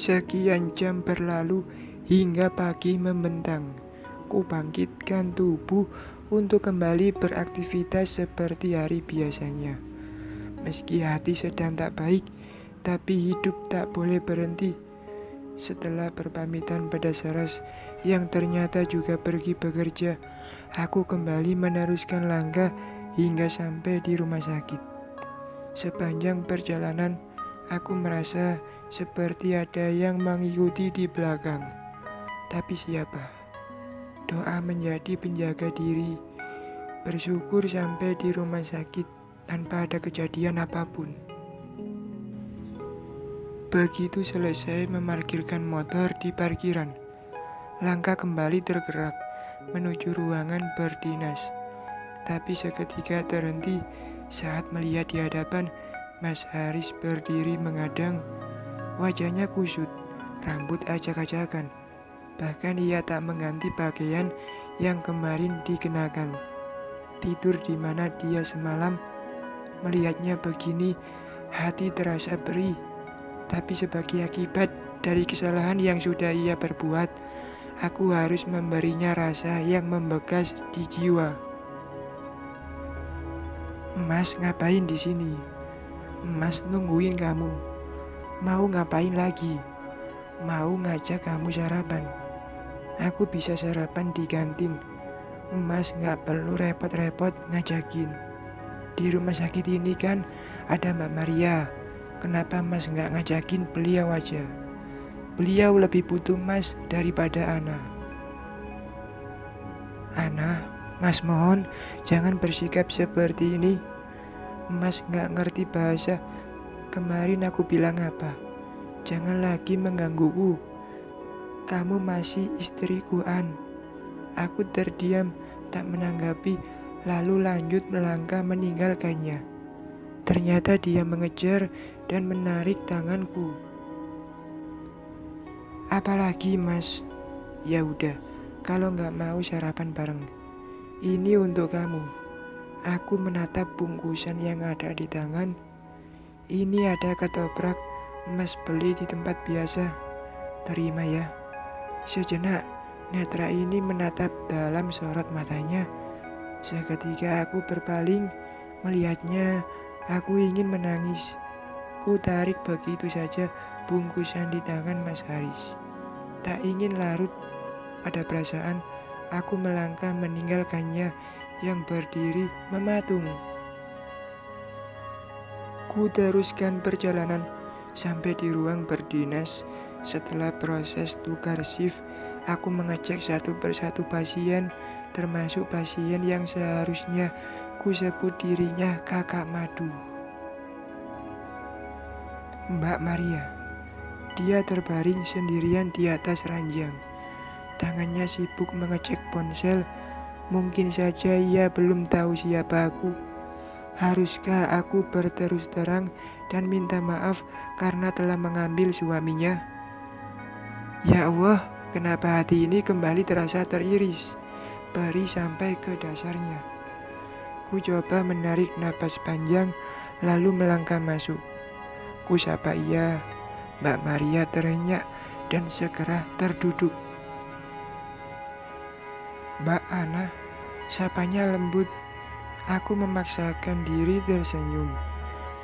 Sekian jam berlalu hingga pagi membentang. Ku bangkitkan tubuh untuk kembali beraktivitas seperti hari biasanya. Meski hati sedang tak baik, tapi hidup tak boleh berhenti. Setelah berpamitan pada Saras yang ternyata juga pergi bekerja, aku kembali meneruskan langkah hingga sampai di rumah sakit. Sepanjang perjalanan, aku merasa seperti ada yang mengikuti di belakang. Tapi siapa? Doa menjadi penjaga diri. Bersyukur sampai di rumah sakit tanpa ada kejadian apapun. Begitu selesai memarkirkan motor di parkiran, langkah kembali tergerak menuju ruangan berdinas. Tapi seketika terhenti saat melihat di hadapan Mas Haris berdiri menghadang. Wajahnya kusut, rambut acak-acakan. Bahkan ia tak mengganti pakaian yang kemarin dikenakan. Tidur di mana dia semalam. Melihatnya begini, hati terasa perih. Tapi sebagai akibat dari kesalahan yang sudah ia perbuat, aku harus memberinya rasa yang membekas di jiwa. Mas ngapain di sini? Mas nungguin kamu. Mau ngapain lagi? Mau ngajak kamu sarapan. Aku bisa sarapan di kantin. Mas gak perlu repot-repot ngajakin. Di rumah sakit ini kan ada Mbak Maria. Kenapa Mas gak ngajakin beliau aja? Beliau lebih butuh Mas daripada Ana. Ana, Mas mohon jangan bersikap seperti ini. Mas gak ngerti bahasa. Kemarin aku bilang apa? Jangan lagi menggangguku. Kamu masih istriku, An. Aku terdiam, tak menanggapi, lalu lanjut melangkah meninggalkannya. Ternyata dia mengejar dan menarik tanganku. Apalagi, Mas? Ya udah, kalau nggak mau sarapan bareng. Ini untuk kamu. Aku menatap bungkusan yang ada di tangan. Ini ada ketoprak Mas beli di tempat biasa. Terima ya. Sejenak, netra ini menatap dalam sorot matanya. Seketika aku berpaling, melihatnya. Aku ingin menangis. Ku tarik begitu saja bungkusan di tangan Mas Haris. Tak ingin larut pada perasaan, aku melangkah meninggalkannya yang berdiri mematung. Ku teruskan perjalanan sampai di ruang berdinas. Setelah proses tukar shift, aku mengecek satu persatu pasien, termasuk pasien yang seharusnya ku sebut dirinya Kakak Madu. Mbak Maria. Dia terbaring sendirian di atas ranjang. Tangannya sibuk mengecek ponsel. Mungkin saja ia belum tahu siapa aku. Haruskah aku berterus terang dan minta maaf karena telah mengambil suaminya? Ya Allah, kenapa hati ini kembali terasa teriris, perih sampai ke dasarnya. Ku coba menarik napas panjang, lalu melangkah masuk. Ku sapa ia. Mbak Maria terenyak dan segera terduduk. Mbak Ana, sapanya lembut. Aku memaksakan diri tersenyum.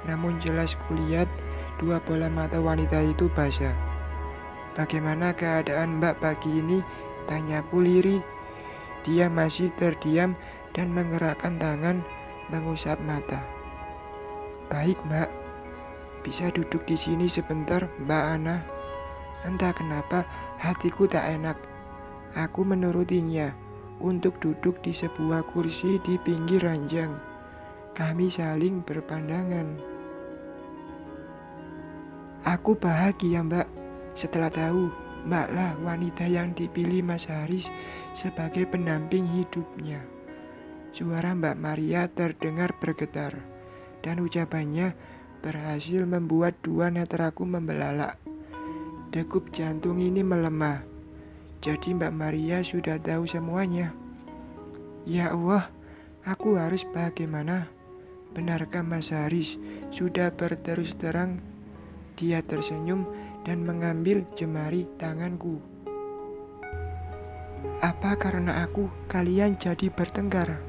Namun jelas kulihat dua bola mata wanita itu basah. Bagaimana keadaan Mbak pagi ini? Tanyaku lirih. Dia masih terdiam dan menggerakkan tangan mengusap mata. Baik, Mbak. Bisa duduk di sini sebentar, Mbak Ana? Entah kenapa hatiku tak enak. Aku menurutinya untuk duduk di sebuah kursi di pinggir ranjang. Kami saling berpandangan. Aku bahagia, Mbak, setelah tahu Mbaklah wanita yang dipilih Mas Haris sebagai pendamping hidupnya. Suara Mbak Maria terdengar bergetar, dan ucapannya berhasil membuat dua netraku membelalak. Degup jantung ini melemah. Jadi Mbak Maria sudah tahu semuanya. Ya Allah, aku harus bagaimana? Benarkah Mas Haris sudah berterus terang? Dia tersenyum dan mengambil jemari tanganku. Apa karena aku kalian jadi bertengkar?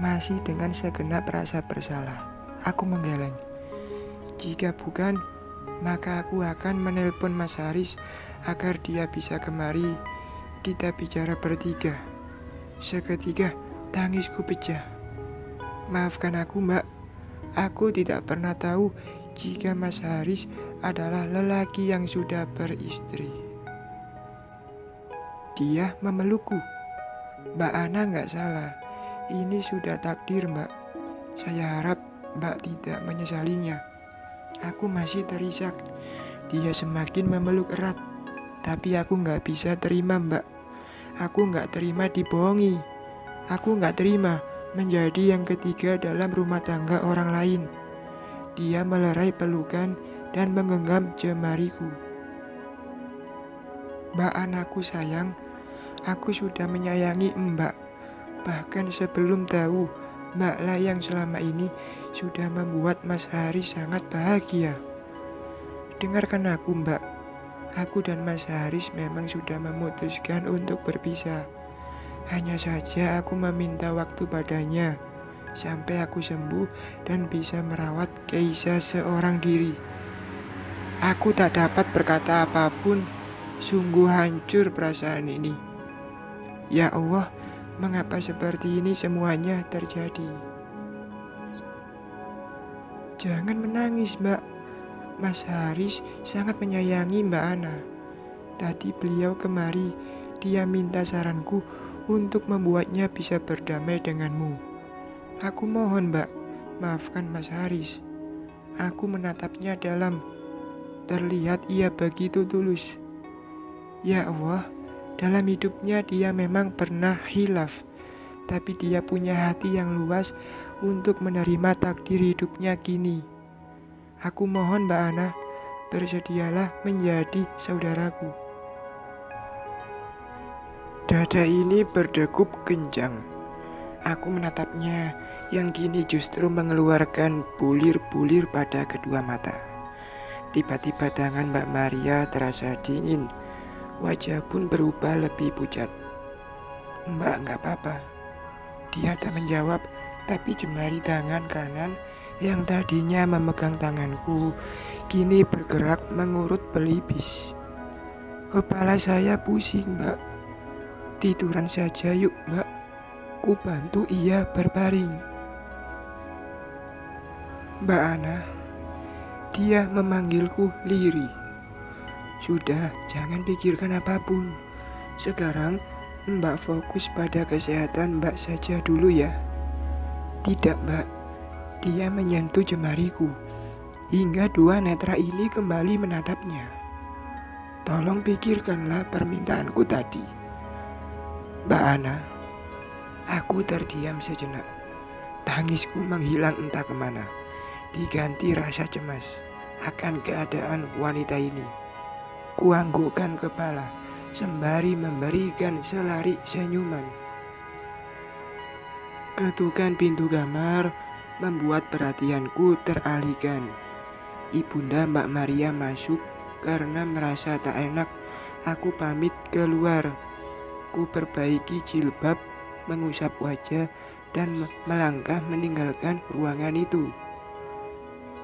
Masih dengan segenap rasa bersalah, aku menggeleng. Jika bukan, maka aku akan menelpon Mas Haris agar dia bisa kemari. Kita bicara bertiga. Seketika tangisku pecah. Maafkan aku, Mbak. Aku tidak pernah tahu jika Mas Haris adalah lelaki yang sudah beristri. Dia memelukku. Mbak Ana nggak salah. Ini sudah takdir, Mbak. Saya harap Mbak tidak menyesalinya. Aku masih terisak. Dia semakin memeluk erat. Tapi aku nggak bisa terima, Mbak. Aku nggak terima dibohongi. Aku nggak terima menjadi yang ketiga dalam rumah tangga orang lain. Dia melerai pelukan dan menggenggam jemariku. Mbak anakku sayang, aku sudah menyayangi Mbak. Bahkan sebelum tahu Mbak lah yang selama ini sudah membuat Mas Haris sangat bahagia. Dengarkan aku, Mbak. Aku dan Mas Haris memang sudah memutuskan untuk berpisah. Hanya saja aku meminta waktu padanya sampai aku sembuh dan bisa merawat Keisha seorang diri. Aku tak dapat berkata apapun, sungguh hancur perasaan ini. Ya Allah, mengapa seperti ini semuanya terjadi? Jangan menangis, Mbak. Mas Haris sangat menyayangi Mbak Ana. Tadi beliau kemari, dia minta saranku untuk membuatnya bisa berdamai denganmu. Aku mohon, Mbak, maafkan Mas Haris. Aku menatapnya dalam. Terlihat ia begitu tulus. Ya Allah, dalam hidupnya dia memang pernah hilaf, tapi dia punya hati yang luas untuk menerima takdir hidupnya kini. Aku mohon Mbak Ana, bersedialah menjadi saudaraku. Dada ini berdegup kencang. Aku menatapnya yang kini justru mengeluarkan bulir-bulir pada kedua mata. Tiba-tiba tangan Mbak Maria terasa dingin. Wajah pun berubah lebih pucat. Mbak nggak apa-apa. Dia tak menjawab, tapi jemari tangan kanan yang tadinya memegang tanganku kini bergerak mengurut pelipis. Kepala saya pusing, Mbak. Tiduran saja yuk, Mbak. Ku bantu ia berbaring. Mbak Ana, dia memanggilku lirih. Sudah, jangan pikirkan apapun. Sekarang Mbak fokus pada kesehatan Mbak saja dulu ya. Tidak, Mbak. Dia menyentuh jemariku hingga dua netra ini kembali menatapnya. Tolong pikirkanlah permintaanku tadi. Mbak Ana, aku terdiam sejenak. Tangisku menghilang entah kemana, diganti rasa cemas akan keadaan wanita ini. Kuanggukkan kepala sembari memberikan selari senyuman. Ketukan pintu kamar membuat perhatianku teralihkan. Ibunda Mbak Maria masuk karena merasa tak enak. Aku pamit keluar. Ku perbaiki jilbab, mengusap wajah, dan melangkah meninggalkan ruangan itu.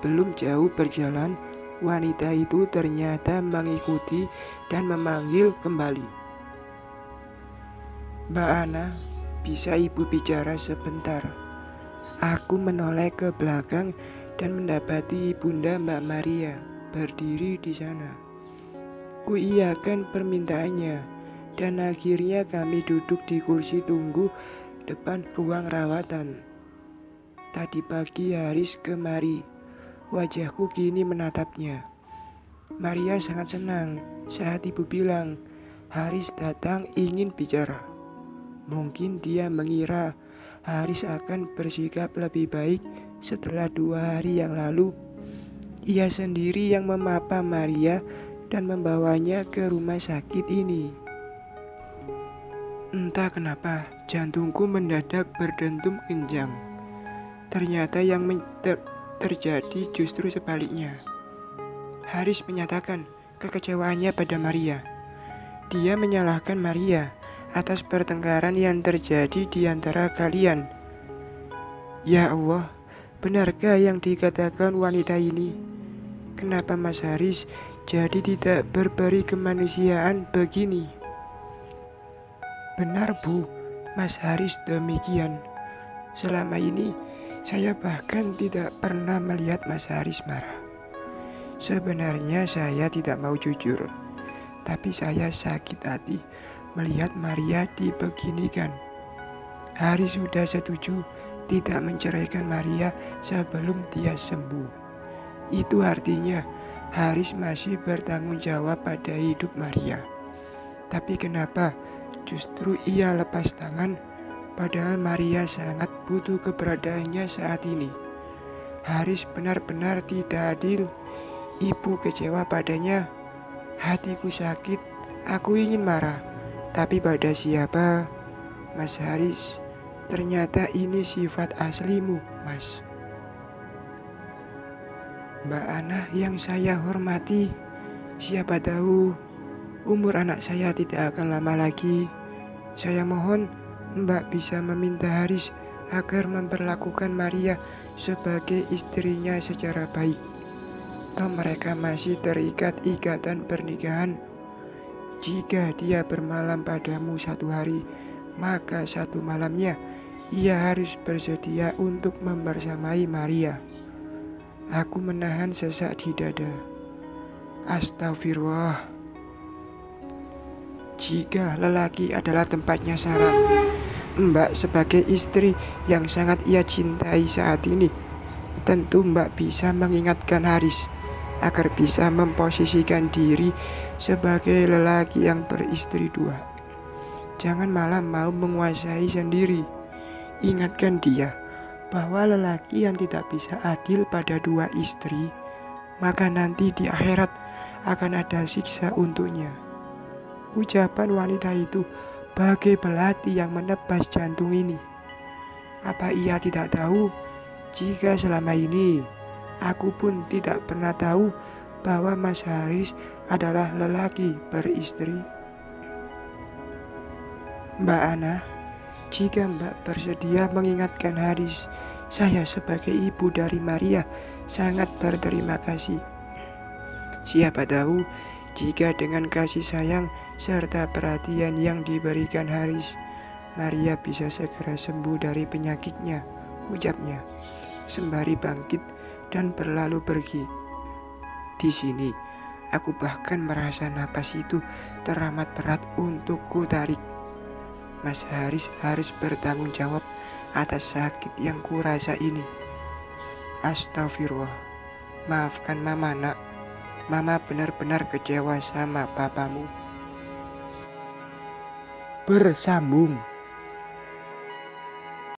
Belum jauh berjalan, wanita itu ternyata mengikuti dan memanggil kembali. Mbak Ana, bisa ibu bicara sebentar? Aku menoleh ke belakang dan mendapati ibunda Mbak Maria berdiri di sana. Kuiyakan permintaannya dan akhirnya kami duduk di kursi tunggu depan ruang rawatan. Tadi pagi Haris kemari. Wajahku kini menatapnya. Maria sangat senang saat ibu bilang Haris datang ingin bicara. Mungkin dia mengira Haris akan bersikap lebih baik setelah 2 hari yang lalu. Ia sendiri yang memapa Maria dan membawanya ke rumah sakit ini. Entah kenapa jantungku mendadak berdentum kencang. Ternyata yang terjadi justru sebaliknya. Haris menyatakan kekecewaannya pada Maria. Dia menyalahkan Maria atas pertengkaran yang terjadi di antara kalian. Ya Allah, benarkah yang dikatakan wanita ini? Kenapa Mas Haris jadi tidak berberi kemanusiaan begini? Benar Bu, Mas Haris demikian. Selama ini saya bahkan tidak pernah melihat Mas Haris marah. Sebenarnya saya tidak mau jujur, tapi saya sakit hati melihat Maria dibeginikan. Haris sudah setuju tidak menceraikan Maria sebelum dia sembuh. Itu artinya Haris masih bertanggung jawab pada hidup Maria. Tapi kenapa justru ia lepas tangan, padahal Maria sangat butuh keberadaannya saat ini? Haris benar-benar tidak adil. Ibu kecewa padanya. Hatiku sakit. Aku ingin marah. Tapi pada siapa? Mas Haris, ternyata ini sifat aslimu, Mas. Mbak Ana yang saya hormati, siapa tahu umur anak saya tidak akan lama lagi. Saya mohon Mbak bisa meminta Haris agar memperlakukan Maria sebagai istrinya secara baik. Toh mereka masih terikat ikatan pernikahan. Jika dia bermalam padamu satu hari, maka satu malamnya ia harus bersedia untuk membersamai Maria. Aku menahan sesak di dada. Astagfirullah. Jika lelaki adalah tempatnya saraf, Mbak sebagai istri yang sangat ia cintai saat ini, tentu Mbak bisa mengingatkan Haris agar bisa memposisikan diri sebagai lelaki yang beristri dua. Jangan malah mau menguasai sendiri. Ingatkan dia bahwa lelaki yang tidak bisa adil pada dua istri, maka nanti di akhirat akan ada siksa untuknya. Ucapan wanita itu bagai belati yang menebas jantung ini. Apa ia tidak tahu jika selama ini aku pun tidak pernah tahu bahwa Mas Haris adalah lelaki beristri? Mbak Ana, jika Mbak bersedia mengingatkan Haris, saya sebagai ibu dari Maria sangat berterima kasih. Siapa tahu jika dengan kasih sayang serta perhatian yang diberikan Haris, Maria bisa segera sembuh dari penyakitnya, ucapnya, sembari bangkit dan berlalu pergi. Di sini, aku bahkan merasa napas itu teramat berat untuk ku tarik. Mas Haris harus bertanggung jawab atas sakit yang kurasa ini. Astagfirullah. Maafkan Mama, Nak. Mama benar-benar kecewa sama papamu. Bersambung.